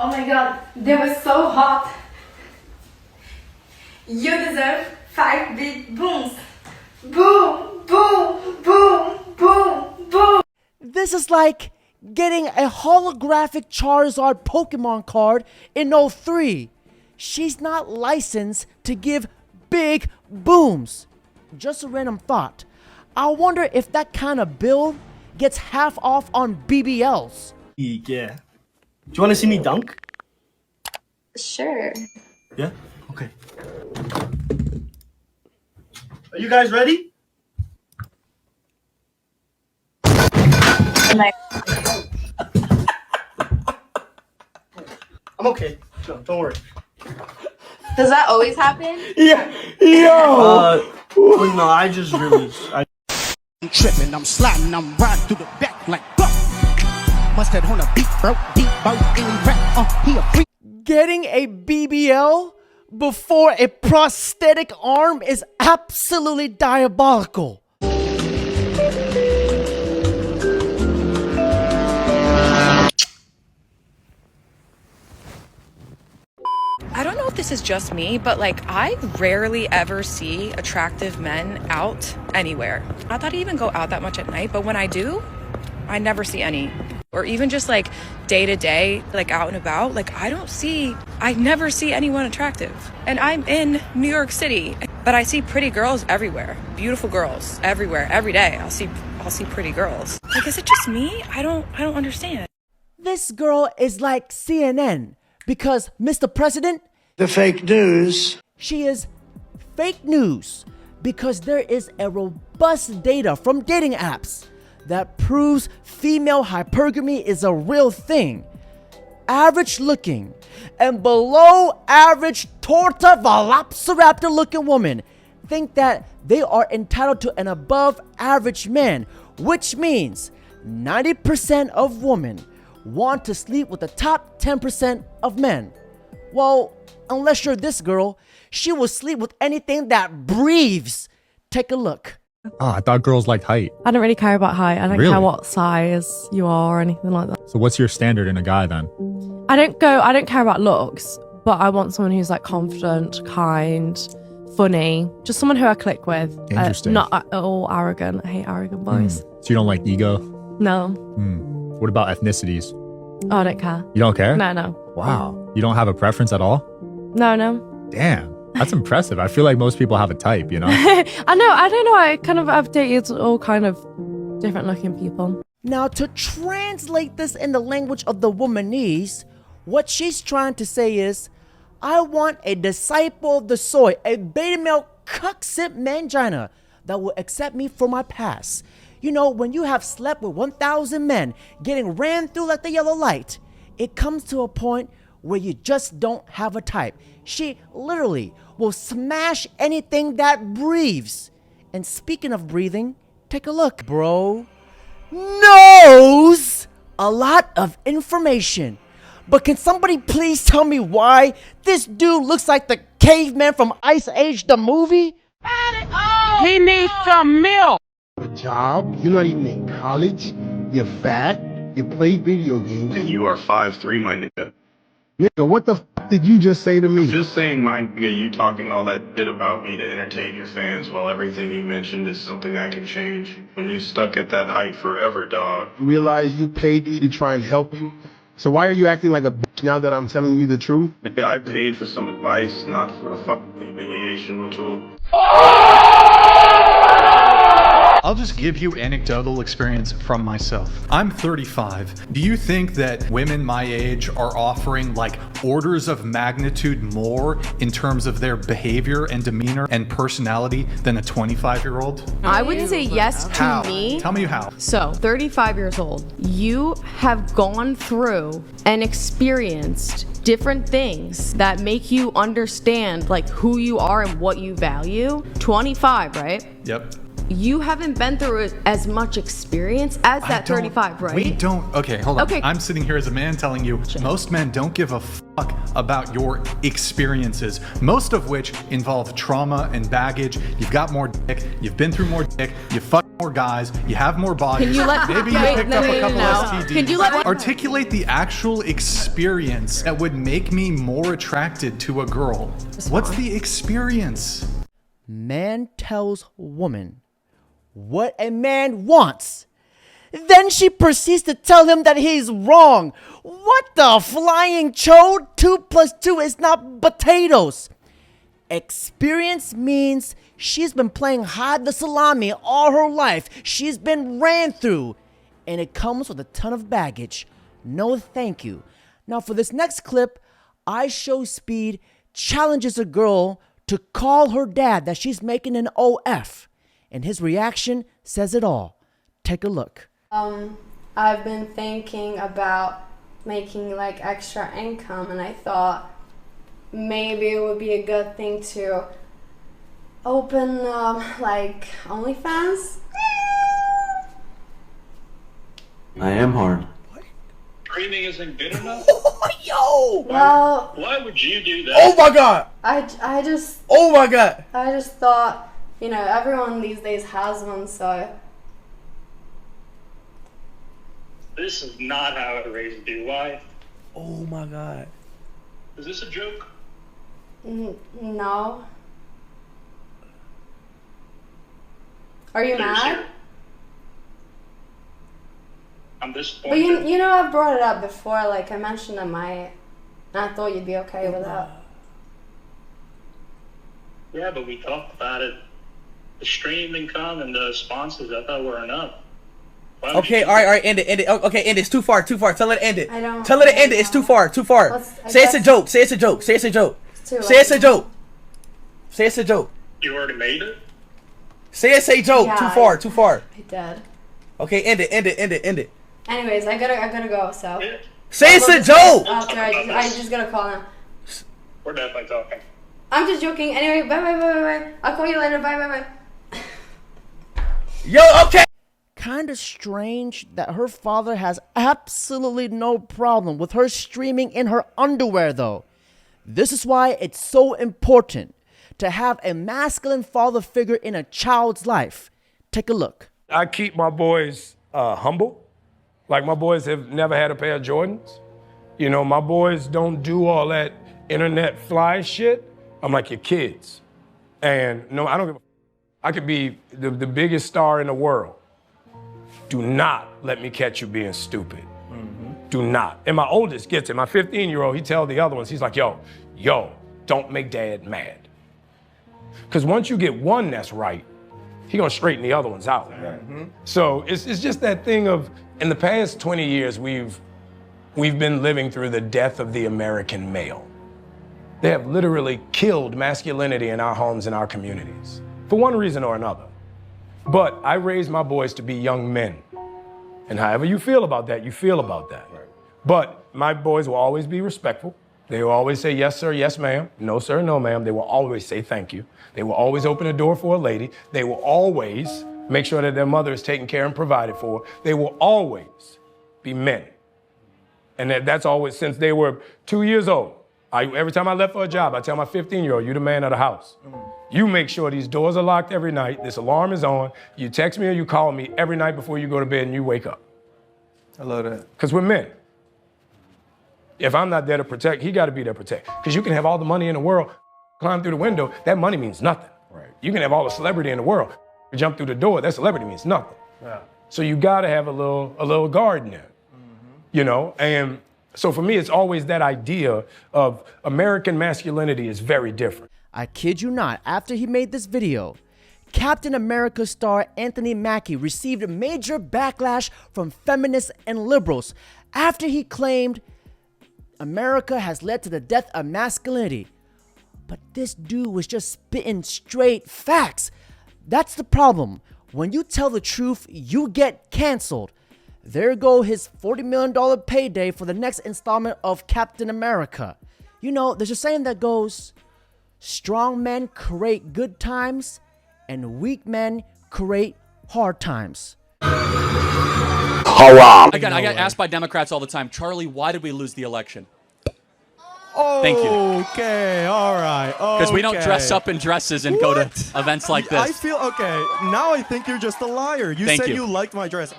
Oh my god, they were so hot. You deserve 5 big booms. Boom, boom, boom, boom, boom. This is like getting a holographic Charizard Pokemon card in '03. She's not licensed to give big booms. Just a random thought. I wonder if that kind of build gets half off on BBLs. Yeah. Do you want to see me dunk? Sure. Yeah? Okay. Are you guys ready? I'm okay. Don't worry. Does that always happen? Yeah. Yo. But no, I just really. I'm tripping, I'm sliding, I'm riding through the back like buck. Mustard on a beat, bro, deep boat in rap, he a freak. Getting a BBL before a prosthetic arm is absolutely diabolical. I don't know if this is just me, but like I rarely ever see attractive men out anywhere. Not that I even go out that much at night, but when I do, I never see any. Or even just like day to day, like out and about, like I never see anyone attractive. And I'm in New York City, but I see pretty girls everywhere. Beautiful girls everywhere, every day. I'll see pretty girls. Like, is it just me? I don't understand. This girl is like CNN because Mr. President, The fake news. she is fake news because there is a robust data from dating apps that proves female hypergamy is a real thing. Average looking and below average torta velociraptor looking women think that they are entitled to an above average man, which means 90% of women want to sleep with the top 10% of men. Well, unless you're this girl, she will sleep with anything that breathes. Take a look. I thought girls liked height. I don't really care about height. I don't Really? care what size you are or anything like that. So what's your standard in a guy then? I don't care about looks, but I want someone who's like confident, kind, funny, just someone who I click with. Interesting. Not at all arrogant. I hate arrogant boys. So you don't like ego? No. What about ethnicities? Oh, I don't care. You don't care? No. Wow. You don't have a preference at all? No. Damn. That's impressive. I feel like most people have a type, you know? I know. I don't know. I kind of have dated all kind of different looking people. Now, to translate this in the language of the womanese, what she's trying to say is, I want a disciple of the soy, a beta male cuck-simp mangina that will accept me for my past. You know, when you have slept with 1,000 men, getting ran through like the yellow light, it comes to a point where you just don't have a type. She literally will smash anything that breathes. And speaking of breathing, take a look. Bro knows a lot of information. But can somebody please tell me why this dude looks like the caveman from Ice Age, the movie? He needs some milk. A job. You're not even in college. You're fat. You play video games. You are 5'3", my nigga. Nigga, what the f did you just say to me? Just saying, my nigga, you talking all that shit about me to entertain your fans while everything you mentioned is something I can change. When you stuck at that height forever, dog. You realize you paid me to try and help you? So why are you acting like a bitch now that I'm telling you the truth? Nigga, I paid for some advice, not for a fucking humiliation tool. I'll just give you anecdotal experience from myself. I'm 35. Do you think that women my age are offering like orders of magnitude more in terms of their behavior and demeanor and personality than a 25-year-old? I would say yes to How? me. Tell me how. So, 35 years old, you have gone through and experienced different things that make you understand like who you are and what you value. 25, right? Yep. You haven't been through as much experience as that 35, right? We don't. Okay, hold on. Okay. I'm sitting here as a man telling you, most men don't give a fuck about your experiences, most of which involve trauma and baggage. You've got more dick. You've been through more dick. You fuck more guys. You have more bodies. Can you let- Maybe you wait, picked up a couple no. STDs. Can you let- Articulate the actual experience that would make me more attracted to a girl. What's the experience? Man tells woman what a man wants. Then she proceeds to tell him that he's wrong. What the flying chode? 2 + 2 is not potatoes. Experience means she's been playing hide the salami all her life. She's been ran through. And it comes with a ton of baggage. No thank you. Now for this next clip, I Show Speed challenges a girl to call her dad that she's making an OF. And his reaction says it all. Take a look. I've been thinking about making like extra income, and I thought maybe it would be a good thing to open like OnlyFans. I am hard. Screaming isn't good enough? Yo! Well, Why would you do that? Oh my god! I just Oh my god! I just thought, you know, everyone these days has one, so This is not how I raised you. Why? Oh my god. Is this a joke? no. Are you Are you mad? serious? I'm But disappointed. you know, I brought it up before. Like I mentioned, I might. And I thought you'd be okay with that. Yeah, but we talked about it. The stream income and the sponsors, I thought were enough. Why would Okay, you- all right, end it. Okay, end it. It's too far. Tell her to end it. I don't- Tell her to end it. It's too far. Let's- I Say it's a guess- joke. Say it's a joke. Say it's a joke. too Say late. it's a joke. Say it's a joke. You already made it? Say it's a joke. Yeah, Too far. I did. Okay, end it. Anyways, I gotta go. So. Yeah. Say it's a joke. After I just gotta call now. We're definitely talking. I'm just joking. Anyway, bye. I'll call you later. Bye. Yo, okay. Kinda strange that her father has absolutely no problem with her streaming in her underwear though. This is why it's so important to have a masculine father figure in a child's life. Take a look. I keep my boys humble. Like my boys have never had a pair of Jordans. You know, my boys don't do all that internet fly shit. I'm like your kids. And no, I don't give a I could be the biggest star in the world. Do not let me catch you being stupid. Do not. And my oldest gets it. My 15-year-old, he tells the other ones, he's like, yo, don't make dad mad. Because once you get one that's right, he gonna straighten the other ones out. So it's just that thing of, in the past 20 years, we've been living through the death of the American male. They have literally killed masculinity in our homes and our communities, for one reason or another. But I raised my boys to be young men. And however you feel about that, you feel about that. But my boys will always be respectful. They will always say, yes, sir, yes, ma'am. No, sir, no, ma'am. They will always say thank you. They will always open the door for a lady. They will always make sure that their mother is taken care and provided for. They will always be men. And that's always since they were 2 years old. Every time I left for a job, I tell my 15-year-old, you're the man of the house. You make sure these doors are locked every night, this alarm is on, you text me or you call me every night before you go to bed and you wake up. I love that. Because we're men. If I'm not there to protect, he got to be there to protect. Because you can have all the money in the world, climb through the window, that money means nothing. Right. You can have all the celebrity in the world, jump through the door, that celebrity means nothing. Yeah. So you got to have a little guard in there, you know? And so for me, it's always that idea of American masculinity is very different. I kid you not, after he made this video, Captain America star Anthony Mackie received a major backlash from feminists and liberals after he claimed America has led to the death of masculinity. But this dude was just spitting straight facts. That's the problem. When you tell the truth, you get canceled. There go his $40 million payday for the next installment of Captain America. You know, there's a saying that goes, strong men create good times and weak men create hard times. Again, I get asked by Democrats all the time, Charlie, why did we lose the election? Thank you. Okay, all right. Because we don't dress up in dresses and go to events like this. I feel okay. Now I think you're just a liar. You Thank said you. you liked my dress.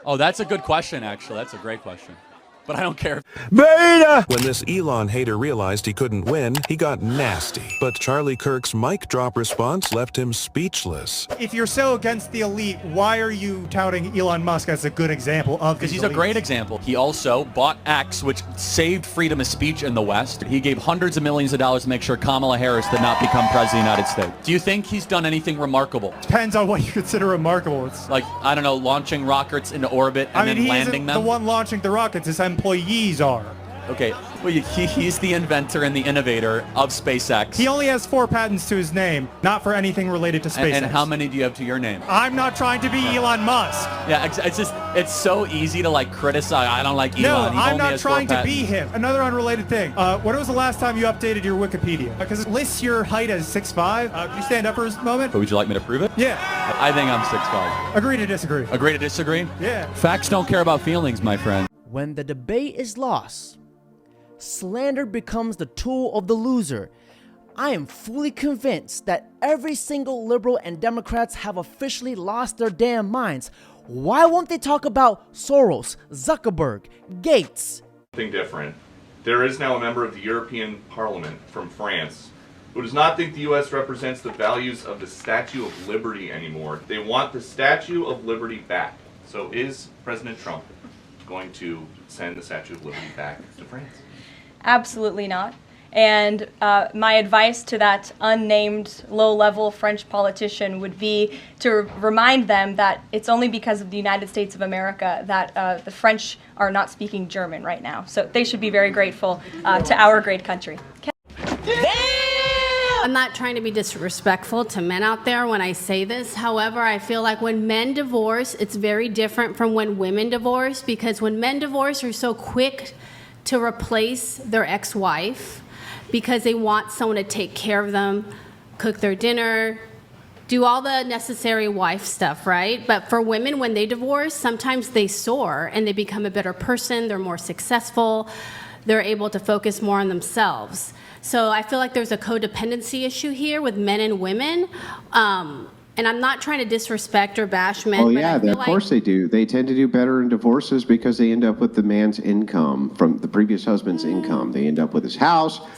Oh, that's a good question, actually. That's a great question. But I don't care. Beta! When this Elon hater realized he couldn't win, he got nasty. But Charlie Kirk's mic drop response left him speechless. If you're so against the elite, why are you touting Elon Musk as a good example of Because he's a great example. He also bought X, which saved freedom of speech in the West. He gave hundreds of millions of dollars to make sure Kamala Harris did not become president of the United States. Do you think he's done anything remarkable? Depends on what you consider remarkable. It's like, I don't know, launching rockets into orbit and then he landing isn't them? the one launching the rockets. His employees are. Okay, well, he's the inventor and the innovator of SpaceX. He only has 4 patents to his name, not for anything related to SpaceX. And how many do you have to your name? I'm not trying to be Elon Musk. Yeah, it's so easy to like criticize. I don't like Elon. No, He I'm only not has trying 4 to be patents. him. Another unrelated thing. When was the last time you updated your Wikipedia? Because it lists your height as 6'5". Can you stand up for a moment? But would you like me to prove it? Yeah. I think I'm 6'5". Agree to disagree. Agree to disagree? Yeah. Facts don't care about feelings, my friend. When the debate is lost, slander becomes the tool of the loser. I am fully convinced that every single liberal and Democrats have officially lost their damn minds. Why won't they talk about Soros, Zuckerberg, Gates? Something different. There is now a member of the European Parliament from France who does not think the U.S. represents the values of the Statue of Liberty anymore. They want the Statue of Liberty back. So is President Trump going to send the Statue of Liberty back to France? Absolutely not. And my advice to that unnamed low-level French politician would be to remind them that it's only because of the United States of America that the French are not speaking German right now. So they should be very grateful to our great country. I'm not trying to be disrespectful to men out there when I say this. However, I feel like when men divorce, it's very different from when women divorce, because when men divorce, they're so quick to replace their ex-wife because they want someone to take care of them, cook their dinner, do all the necessary wife stuff, right? But for women, when they divorce, sometimes they soar and they become a better person, they're more successful, they're able to focus more on themselves. So I feel like there's a codependency issue here with men and women. And I'm not trying to disrespect or bash men. Oh but yeah, I feel of course they do. They tend to do better in divorces because they end up with the man's income from the previous husband's income. They end up with his house. They end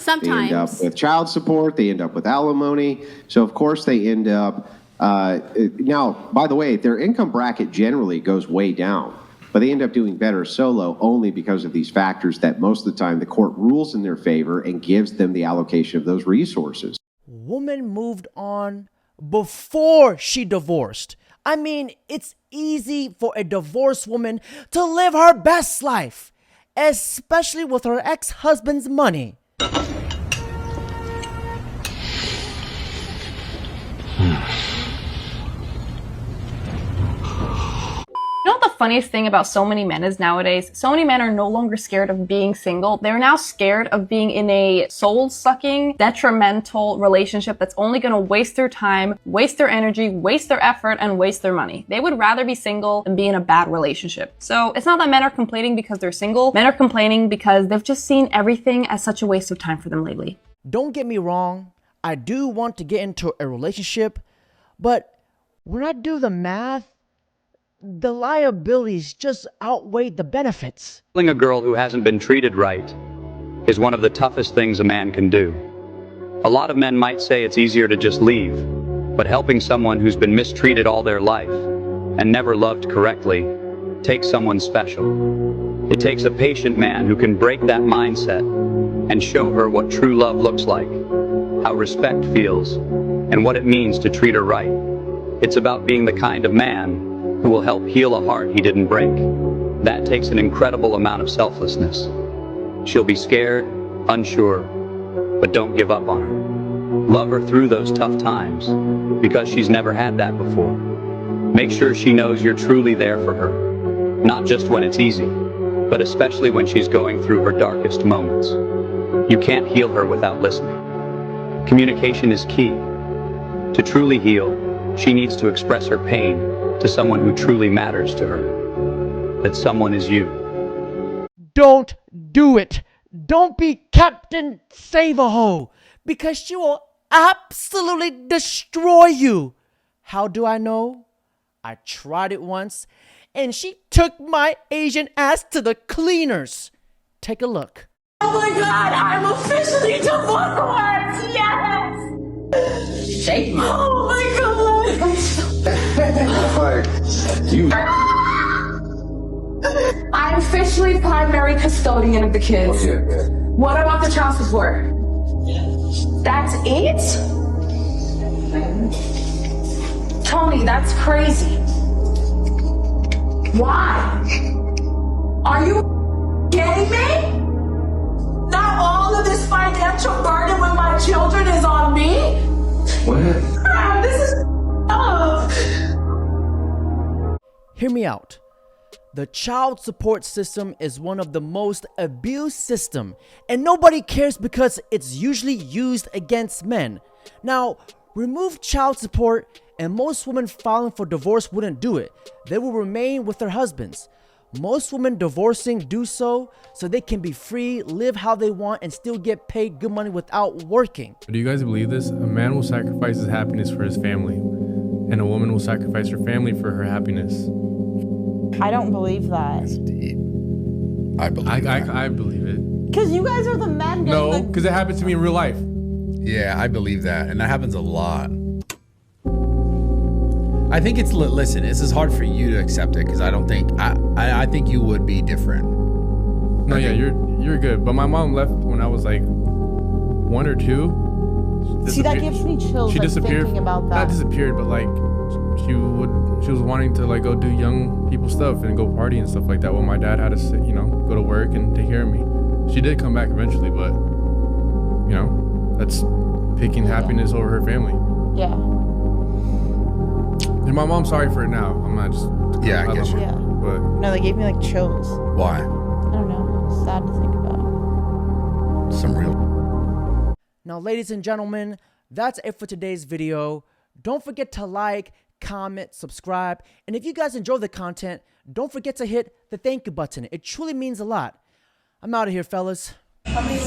up Sometimes. with child support. They end up with alimony. So of course they end up. Now, by the way, their income bracket generally goes way down, but they end up doing better solo only because of these factors that most of the time the court rules in their favor and gives them the allocation of those resources. Woman moved on before she divorced. I mean, it's easy for a divorced woman to live her best life, especially with her ex-husband's money. You know what the funniest thing about so many men is nowadays? So many men are no longer scared of being single. They're now scared of being in a soul-sucking, detrimental relationship that's only going to waste their time, waste their energy, waste their effort, and waste their money. They would rather be single than be in a bad relationship. So it's not that men are complaining because they're single. Men are complaining because they've just seen everything as such a waste of time for them lately. Don't get me wrong, I do want to get into a relationship, but when I do the math, the liabilities just outweigh the benefits. Killing a girl who hasn't been treated right is one of the toughest things a man can do. A lot of men might say it's easier to just leave, but helping someone who's been mistreated all their life and never loved correctly takes someone special. It takes a patient man who can break that mindset and show her what true love looks like, how respect feels, and what it means to treat her right. It's about being the kind of man who will help heal a heart he didn't break. That takes an incredible amount of selflessness. She'll be scared, unsure, but don't give up on her. Love her through those tough times, because she's never had that before. Make sure she knows you're truly there for her, not just when it's easy, but especially when she's going through her darkest moments. You can't heal her without listening. Communication is key. To truly heal, she needs to express her pain to someone who truly matters to her. That someone is you. Don't do it. Don't be Captain Save-A-Ho, because she will absolutely destroy you. How do I know? I tried it once, and she took my Asian ass to the cleaners. Take a look. Oh my God, I'm officially divorced! Yes! Shake me. Oh my God! You. I'm officially primary custodian of the kids. Okay. What about the child support? That's it? Tony, that's crazy. Why? Are you kidding me? Now all of this financial burden with my children is on me? What? This is Hear me out. The child support system is one of the most abused systems, and nobody cares because it's usually used against men. Now, remove child support and most women filing for divorce wouldn't do it. They will remain with their husbands. Most women divorcing do so they can be free, live how they want, and still get paid good money without working. Do you guys believe this? A man will sacrifice his happiness for his family, and a woman will sacrifice her family for her happiness. I don't believe that. That's deep. I believe that. I believe it. Because you guys are the men. No, because it happened to me in real life. Yeah, I believe that, and that happens a lot. I think it's listen. This is hard for you to accept it because I don't think I think you would be different. No, yeah, you're good. But my mom left when I was like 1 or 2. See, that gives me chills. She like, disappeared. Thinking about that. Not disappeared, but like she was wanting to like go do young people stuff and go party and stuff like that. While my dad had to sit, go to work and take care of me. She did come back eventually, but that's picking happiness over her family. Yeah. And my mom's sorry for it now. I'm not just. Yeah, I guess you. Yeah. But No, they gave me like chills. Why? I don't know. It's sad to think about. Some real. Now, ladies and gentlemen, that's it for today's video. Don't forget to like, comment, subscribe, and if you guys enjoy the content, don't forget to hit the thank you button. It truly means a lot. I'm out of here, fellas. I mean,